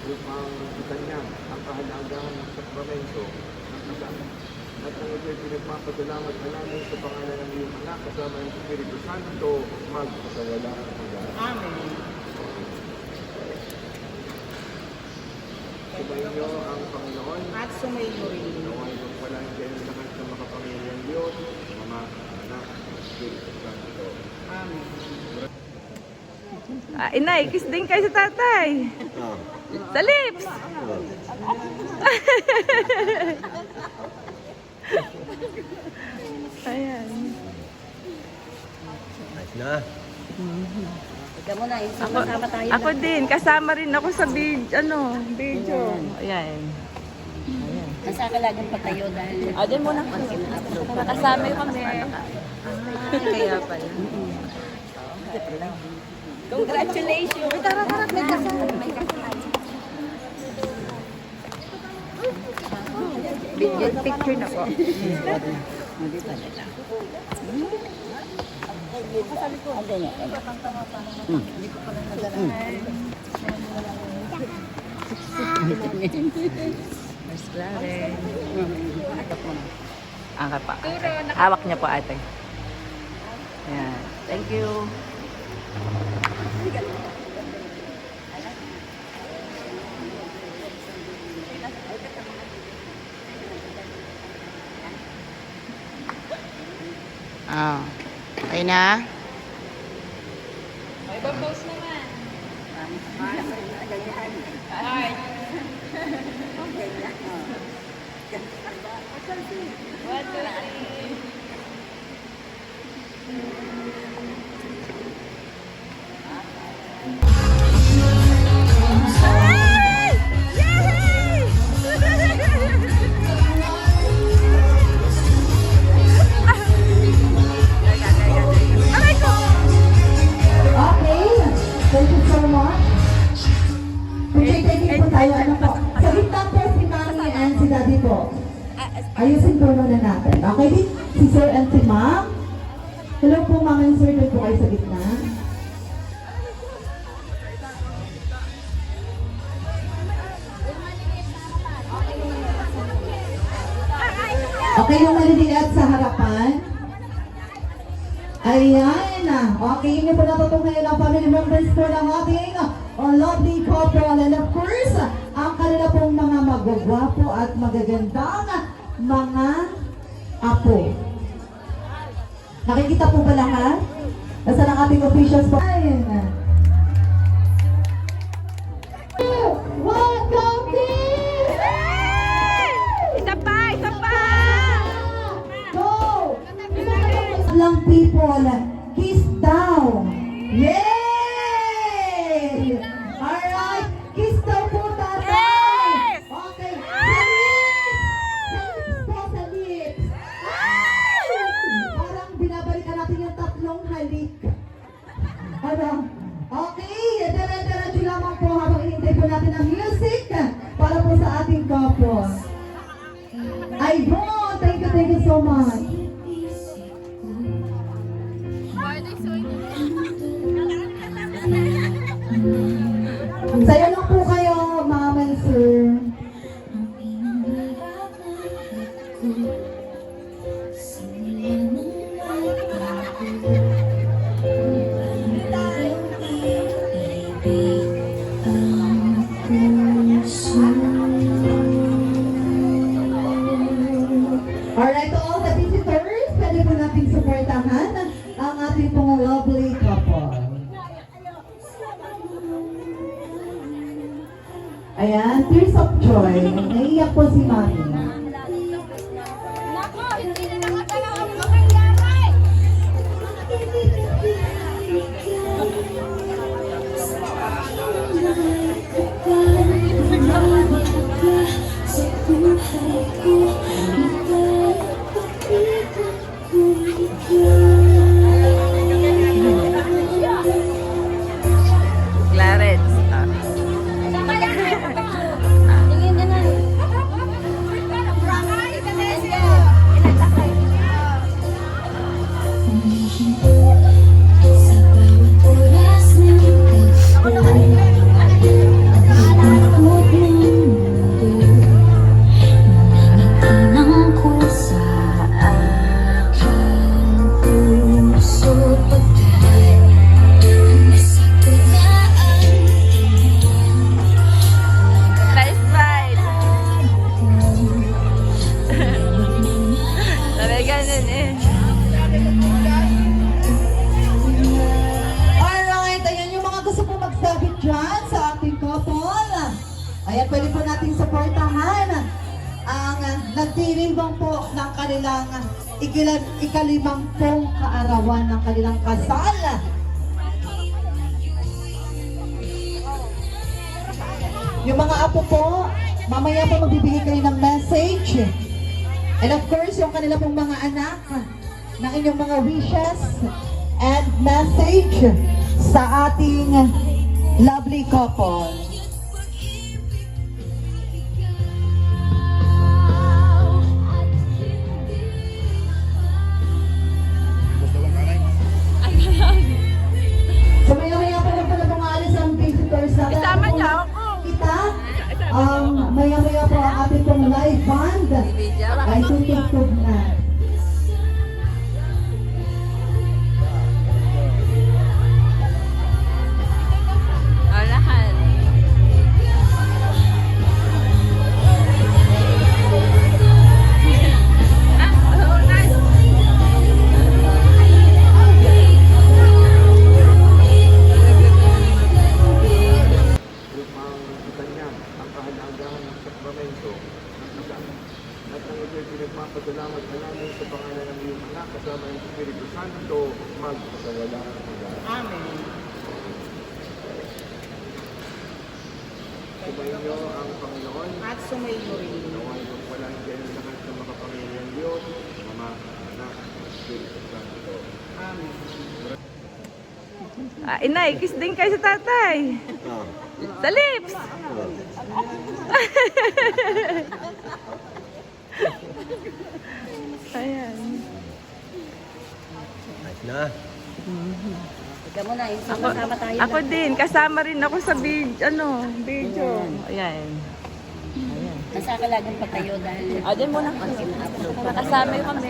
upang itanyag ang kahalagahan ng sakramento ng kasal. At ang ito'y pinagpapasalamat na namin sa pangalan ng iyong anak kasama ng Espiritu Santo magpasawalang hanggan. Amen. Sumainyo ang Panginoon. At sumayo rin. Naway magpalain kayo ng lahat ng makapangyarihan Diyos, Ama, Anak, at Espiritu Santo. Amen. Inay, kiss din kayo sa tatay. Sa lips. Ayan. Nice na. Ikaw muna, sama-sama tayo. Ako din, kasama rin ako sa video. Ayan. Nasa ka laging patayo dahil... Din muna. Kasama kami. Kaya pala. Congratulations! Tara, may kasal. Picture na po. Mas Claren. Angkat pa. Hawak niya po ate. Ayan. Thank you. Okay na? May ibang post naman. Ay. What do you Thank you so much. Pagkikita po tayo, ano po? Sa gitna po si Mami and si Daddy po. Ayusin po muna natin. Okay, si Sir and si Ma'am. Hello po, Ma'am and Sir, doon po kayo sa gitna. Okay, yung maliliit sa harapan. Ayan na. Okay, yun yung po natutong ngayon ang family members po ng ating lovely couple. And of course, ang kanila pong mga magagwapo at magagandang mga apo. Nakikita po ba lahat? Nasa ng ating officials po. Ayan na. Welcome team! Isa pa! Isa pa! Go! Lang people, kiss down. Yay! Alright, kiss daw po tatay. Okay, sa lips po, sa lips. Parang binabalikan natin yung tatlong halik. Ano? Okay, dire-diretso lamang po habang hinintay po natin ang music para po sa ating couple. Ayun, thank you so much. Sayo lang po kayo, Ma'am and Sir. Alright, to all the visitors, pwede po natin supportahan ang ating pong lovely couple. Ayan, tears of joy. Naiiyak po si Mami. Nako, hindi na nakatalaw ang mangyayari. Clarence. Tingin na na. Ayan, pwede po nating supportahan ang nagdirimbang po ng kanilang ikalimampung kaarawan ng kanilang kasal. Yung mga apo po, mamaya po magbibigay kayo ng message. And of course, yung kanila pong mga anak, ng inyong mga wishes and message sa ating lovely couple. So maya-maya pa lang pala mga alis ang visitors natin. Isama niya ako. Kita, maya-maya po ang ating pong live band ay tutugtog na. Alahan. Upang itanyan ang kahalagahan ng sakramento ng kasal. At ang ito'y pinagpapasalamat na namin sa pangalan ng iyong anak kasama ng Espiritu Santo magpasawala hanggang. Amen. Sumainyo ang Panginoon. At sumayo rin. Naway magpalain kayo ng lahat ng makapangyarihan Diyos, Ama, Anak, at Espiritu Santo. Amen. Inay, kiss din kayo sa tatay. Sa lips. Ayan. Nice na. Ikaw muna, sama-sama tayo. Ako din, kasama rin ako sa video. Ayan. Nasa ka laging patayo dahil... Din muna. Kasama kami.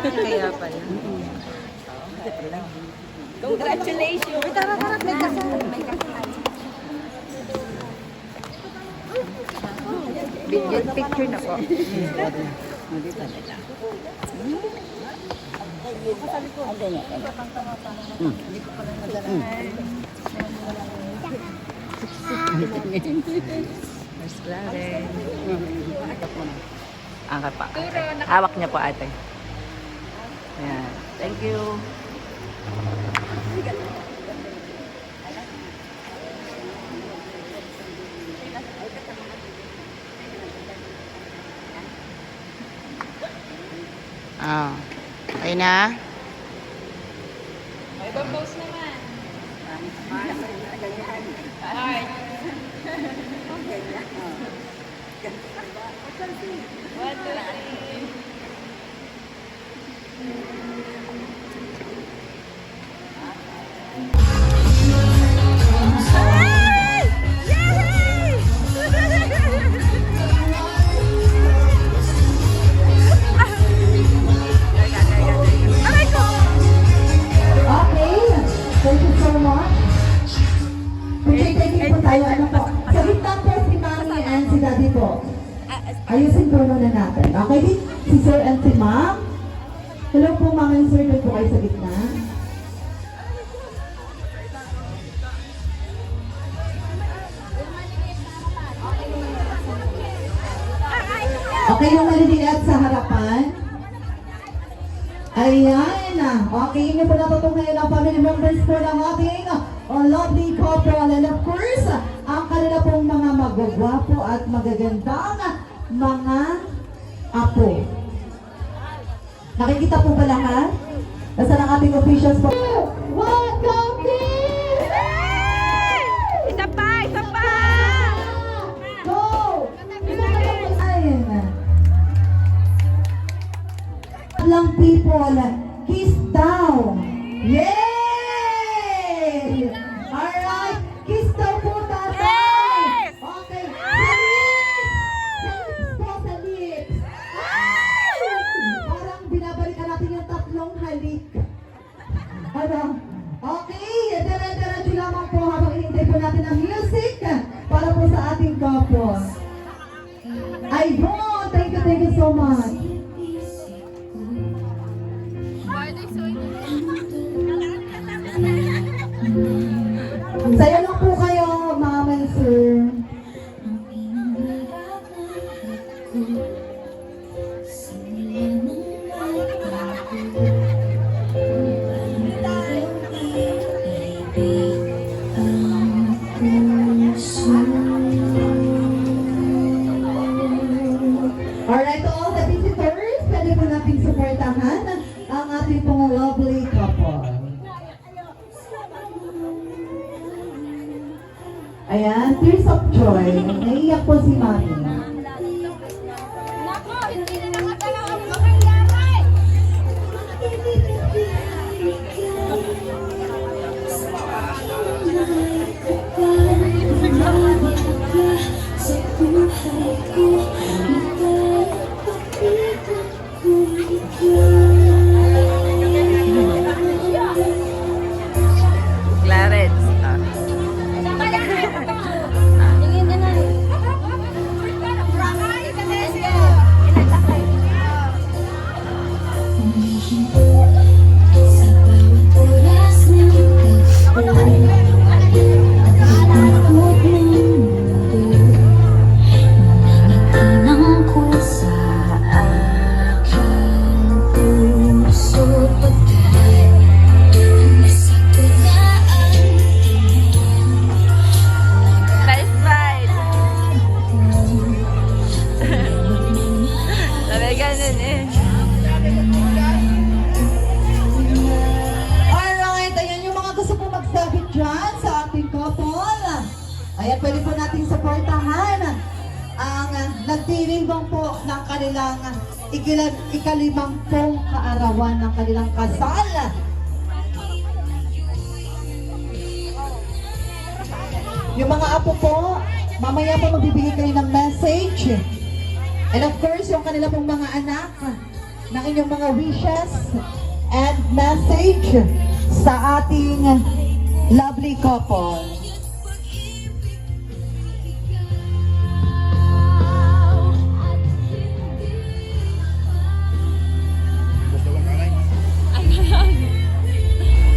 Kaya pala. Congratulations! Uy, tara, may kasal. May kasal. Video picture na po. First claret. Angkat pa. Hawak niya po ate. Ayan. Thank you. Okay na? Okay, thank you so much. Pagkikita po tayo, ano po. Sa gitna po si Mami and si Daddy po. Ayusin po muna natin. Okay, si Sir and si Ma'am. Hello po, Ma'am and Sir, doon po kayo sa gitna. Okay, yung maliliit sa harapan. Ayan. Okay, yun yung po natutong ngayon ang family members po ng ating lovely couple. And of course, ang kanila pong mga magagwapo at magagandang mga apo. Nakikita po ba lahat? Nasa ng ating officials po. Welcome, please! Isa pa! Isa pa! Go! Ayan. Lang people, kiss down. Yay! Alright, kiss daw po tatay. Okay, sa lips po, sa lips. Parang binabalikan natin yung tatlong halik. Ano? Okay, dire-diretso lamang po habang hinintay po natin ang music para po sa ating couple. Ayun, thank you so much. Saya lang po kayo, Ma'am and Sir. Ayan, tears of joy. Naiiyak po si Mami. Nako, hindi na nakatanaw ang makayamay. Clarence. Ah. Tingin ka na. Nice smile. Sabi ganun eh. Alright, ayan yung mga gusto po magsabit dyan sa ating couple. Ayan, pwede po nating supportahan ang nagtirimbang po ng kanilang ikalimampung kaarawan ng kanilang kasal. Yung mga apo po, mamaya po magbibigay kayo ng message. And of course, yung kanila pong mga anak, ng inyong mga wishes and message sa ating lovely couple.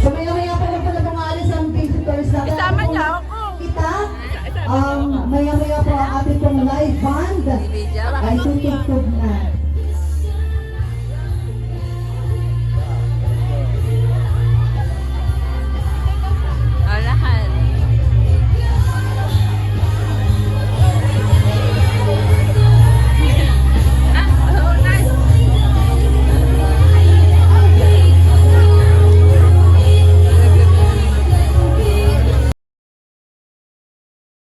So maya-maya pa lang pala mga alis ang visitors natin. Isama niya ako. Kita, maya-maya po ang ating pong live band. Video. Ay tutugtog